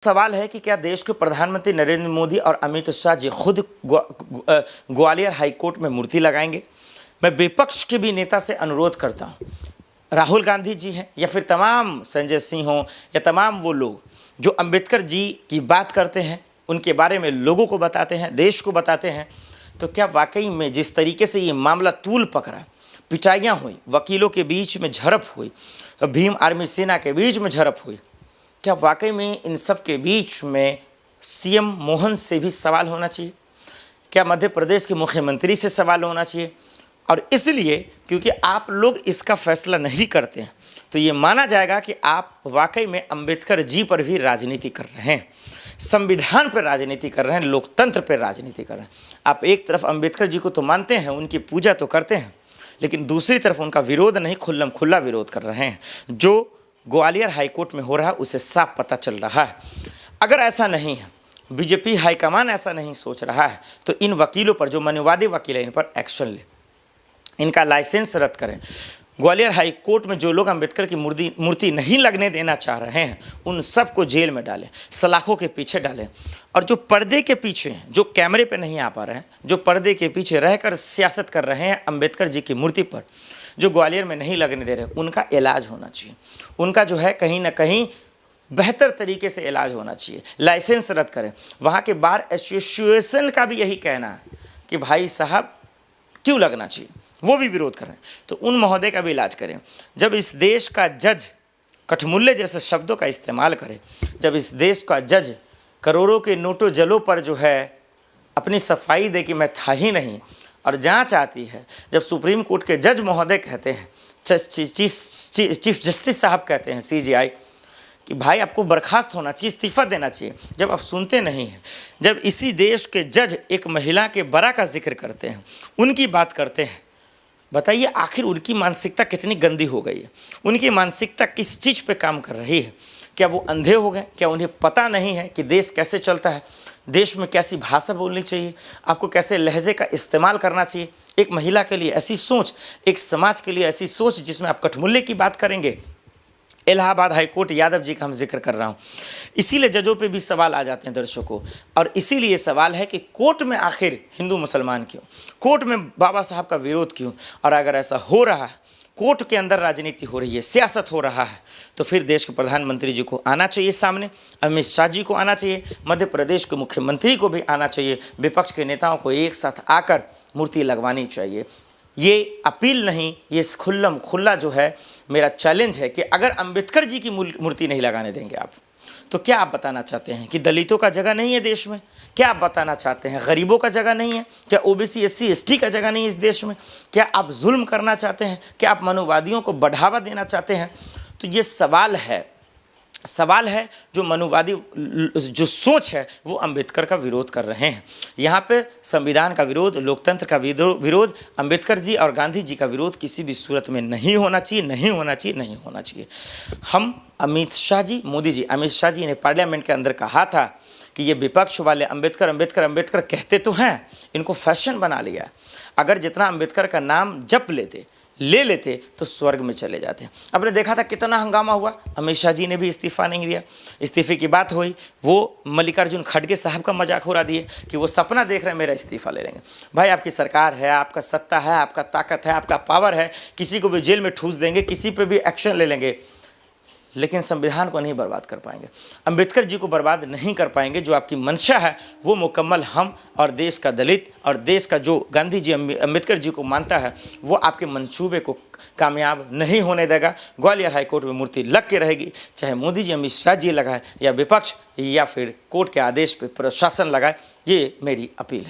सवाल है कि क्या देश के प्रधानमंत्री नरेंद्र मोदी और अमित शाह जी खुद ग्वालियर हाईकोर्ट में मूर्ति लगाएंगे। मैं विपक्ष के भी नेता से अनुरोध करता हूं, राहुल गांधी जी हैं या फिर तमाम संजय सिंह हों या तमाम वो लोग जो अंबेडकर जी की बात करते हैं, उनके बारे में लोगों को बताते हैं, देश को बताते हैं, तो क्या वाकई में जिस तरीके से ये मामला तूल पकड़ा, पिटाइयाँ हुई, वकीलों के बीच में झड़प हुई, भीम आर्मी सेना के बीच में झड़प हुई, क्या वाकई में इन सब के बीच में सीएम मोहन से भी सवाल होना चाहिए? क्या मध्य प्रदेश के मुख्यमंत्री से सवाल होना चाहिए? और इसलिए क्योंकि आप लोग इसका फैसला नहीं करते हैं तो ये माना जाएगा कि आप वाकई में अंबेडकर जी पर भी राजनीति कर रहे हैं, संविधान पर राजनीति कर रहे हैं, लोकतंत्र पर राजनीति कर रहे हैं। आप एक तरफ अंबेडकर जी को तो मानते हैं, उनकी पूजा तो करते हैं, लेकिन दूसरी तरफ उनका विरोध नहीं, खुल्लम खुल्ला विरोध कर रहे हैं। जो ग्वालियर हाईकोर्ट में हो रहा है उसे साफ पता चल रहा है। अगर ऐसा नहीं है, बीजेपी हाईकमान ऐसा नहीं सोच रहा है, तो इन वकीलों पर, जो मनुवादी वकील हैं, इन पर एक्शन ले, इनका लाइसेंस रद्द करें। ग्वालियर हाई कोर्ट में जो लोग अंबेडकर की मूर्ति नहीं लगने देना चाह रहे हैं उन सबको जेल में डालें, सलाखों के पीछे डालें। और जो पर्दे के पीछे हैं, जो कैमरे पे नहीं आ पा रहे हैं, जो पर्दे के पीछे रहकर सियासत कर रहे हैं अंबेडकर जी की मूर्ति पर, जो ग्वालियर में नहीं लगने दे रहे, उनका इलाज होना चाहिए। उनका जो है कहीं ना कहीं बेहतर तरीके से इलाज होना चाहिए। लाइसेंस रद्द करें। वहाँ के बार एसोसिएशन का भी यही कहना है कि भाई साहब क्यों लगना चाहिए, वो भी विरोध कर रहे हैं, तो उन महोदय का भी इलाज करें। जब इस देश का जज कठमुल्ले जैसे शब्दों का इस्तेमाल करे, जब इस देश का जज करोड़ों के नोटों जलों पर जो है अपनी सफाई दे कि मैं था ही नहीं, और जांच आती है, जब सुप्रीम कोर्ट के जज महोदय कहते हैं, चीफ जस्टिस साहब कहते हैं सीजेआई कि भाई आपको बर्खास्त होना चाहिए, इस्तीफा देना चाहिए, जब आप सुनते नहीं हैं, जब इसी देश के जज एक महिला के बरा का जिक्र करते हैं, उनकी बात करते हैं, बताइए आखिर उनकी मानसिकता कितनी गंदी हो गई है? उनकी मानसिकता किस चीज़ पे काम कर रही है? क्या वो अंधे हो गए? क्या उन्हें पता नहीं है कि देश कैसे चलता है, देश में कैसी भाषा बोलनी चाहिए, आपको कैसे लहजे का इस्तेमाल करना चाहिए? एक महिला के लिए ऐसी सोच, एक समाज के लिए ऐसी सोच जिसमें आप कठमुल्ले की बात करेंगे। इलाहाबाद हाईकोर्ट यादव जी का हम जिक्र कर रहा हूँ। इसीलिए जजों पे भी सवाल आ जाते हैं दर्शकों, और इसीलिए सवाल है कि कोर्ट में आखिर हिंदू मुसलमान क्यों, कोर्ट में बाबा साहब का विरोध क्यों? और अगर ऐसा हो रहा है, कोर्ट के अंदर राजनीति हो रही है, सियासत हो रहा है, तो फिर देश के प्रधानमंत्री जी को आना चाहिए सामने, अमित शाह जी को आना चाहिए, मध्य प्रदेश के मुख्यमंत्री को भी आना चाहिए, विपक्ष के नेताओं को एक साथ आकर मूर्ति लगवानी चाहिए। ये अपील नहीं, ये खुल्लम खुल्ला जो है मेरा चैलेंज है कि अगर अंबेडकर जी की मूर्ति नहीं लगाने देंगे आप, तो क्या आप बताना चाहते हैं कि दलितों का जगह नहीं है देश में? क्या आप बताना चाहते हैं गरीबों का जगह नहीं है? क्या ओबीसी एससी एसटी का जगह नहीं है इस देश में? क्या आप जुल्म करना चाहते हैं? क्या आप मनुवादियों को बढ़ावा देना चाहते हैं? तो ये सवाल है जो मनुवादी जो सोच है वो अंबेडकर का विरोध कर रहे हैं। यहाँ पे संविधान का विरोध, लोकतंत्र का विरोध, अंबेडकर जी और गांधी जी का विरोध किसी भी सूरत में नहीं होना चाहिए, नहीं होना चाहिए, नहीं होना चाहिए। हम अमित शाह जी, मोदी जी, अमित शाह जी ने पार्लियामेंट के अंदर कहा था कि ये विपक्ष वाले अंबेडकर अंबेडकर अंबेडकर कहते तो हैं, इनको फैशन बना लिया। अगर जितना अंबेडकर का नाम जप ले लेते तो स्वर्ग में चले जाते। आपने देखा था कितना हंगामा हुआ, अमित शाह जी ने भी इस्तीफा नहीं दिया। इस्तीफे की बात हुई, वो मल्लिकार्जुन खड़गे साहब का मजाक उड़ा दिए कि वो सपना देख रहे हैं मेरा इस्तीफा ले लेंगे। भाई आपकी सरकार है, आपका सत्ता है, आपका ताकत है, आपका पावर है, किसी को भी जेल में ठूस देंगे, किसी पे भी एक्शन ले लेंगे, लेकिन संविधान को नहीं बर्बाद कर पाएंगे, अंबेडकर जी को बर्बाद नहीं कर पाएंगे। जो आपकी मंशा है वो मुकम्मल हम और देश का दलित और देश का जो गांधी जी अंबेडकर जी को मानता है वो आपके मंसूबे को कामयाब नहीं होने देगा। ग्वालियर हाईकोर्ट में मूर्ति लग के रहेगी, चाहे मोदी जी अमित शाह जी लगाए या विपक्ष या फिर कोर्ट के आदेश पर प्रशासन लगाए। ये मेरी अपील है।